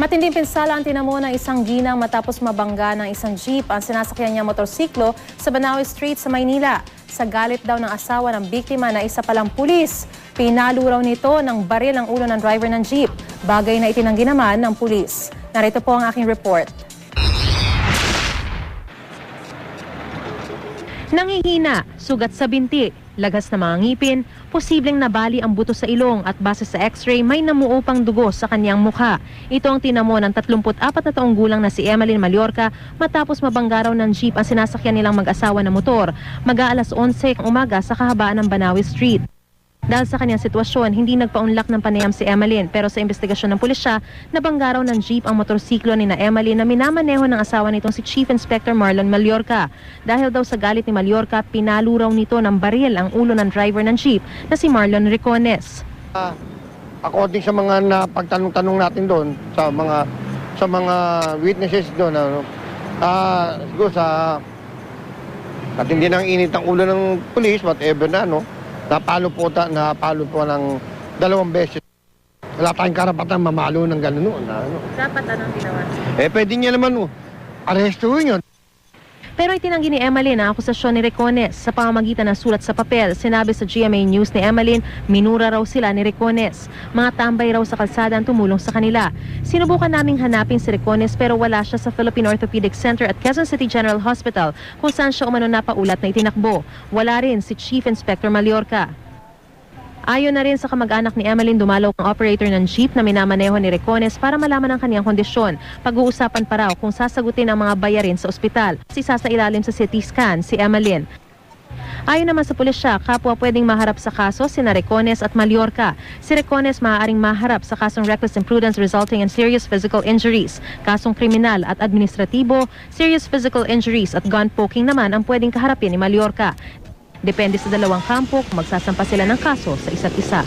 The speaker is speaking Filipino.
Matinding pinsala ang tinamo ng isang ginang matapos mabangga ng isang jeep ang sinasakyan niya motorsiklo sa Banaue Street sa Maynila. Sa galit daw ng asawa ng biktima na isa palang pulis, pinalo raw nito ng baril ang ulo ng driver ng jeep, bagay na itinanggi naman ng pulis. Narito po ang aking report. Nangihina, sugat sa binti, lagas na mga ngipin, posibleng nabali ang buto sa ilong at base sa x-ray may namuupang dugo sa kanyang mukha. Ito ang tinamo ng 34 na taong gulang na si Emeline Mallorca matapos mabangga raw ng jeep ang sinasakyan nilang mag-asawa na motor. Mag-aalas 11 ng umaga sa kahabaan ng Banaue Street. Dahil sa kanyang sitwasyon, hindi nagpaunlak ng panayam si Emeline, pero sa investigasyon ng pulisya, nabangga raw ng jeep ang motorsiklo ni na Emeline na minamaneho ng asawa nitong si Chief Inspector Marlon Mallorca. Dahil daw sa galit ni Mallorca, pinalo raw nito ng baril ang ulo ng driver ng jeep na si Marlon Ricones. According sa mga napagtanong-tanong natin doon, sa mga witnesses doon, siguro sa katindi ng init ang ulo ng pulis, whatever na, napalo po ng 2 beses. Wala tayong karapatan mamalo ng gano'n noon. Dapat anong ginawa? Pwede niya naman, arestuhin yun. Pero itinanggi ni Emeline ang akusasyon ni Ricones sa pamamagitan ng sulat sa papel. Sinabi sa GMA News ni Emeline, minura raw sila ni Ricones. Mga tambay raw sa kalsada ang tumulong sa kanila. Sinubukan naming hanapin si Ricones pero wala siya sa Philippine Orthopedic Center at Quezon City General Hospital kung saan siya umano napaulat na itinakbo. Wala rin si Chief Inspector Mallorca. Ayon na rin sa kamag-anak ni Emeline, dumalaw ang operator ng jeep na minamaneho ni Ricones para malaman ang kanyang kondisyon. Pag-uusapan pa raw kung sasagutin ang mga bayarin sa ospital. Isa sa ilalim sa CT scan si Emeline. Ayon naman sa pulisya, kapwa pwedeng maharap sa kaso sina Ricones at Mallorca. Si Ricones maaaring maharap sa kasong reckless imprudence resulting in serious physical injuries. Kasong kriminal at administratibo, serious physical injuries at gun poking naman ang pwedeng kaharapin ni Mallorca. Depende sa dalawang kampo kung magsasampa sila ng kaso sa isa't isa.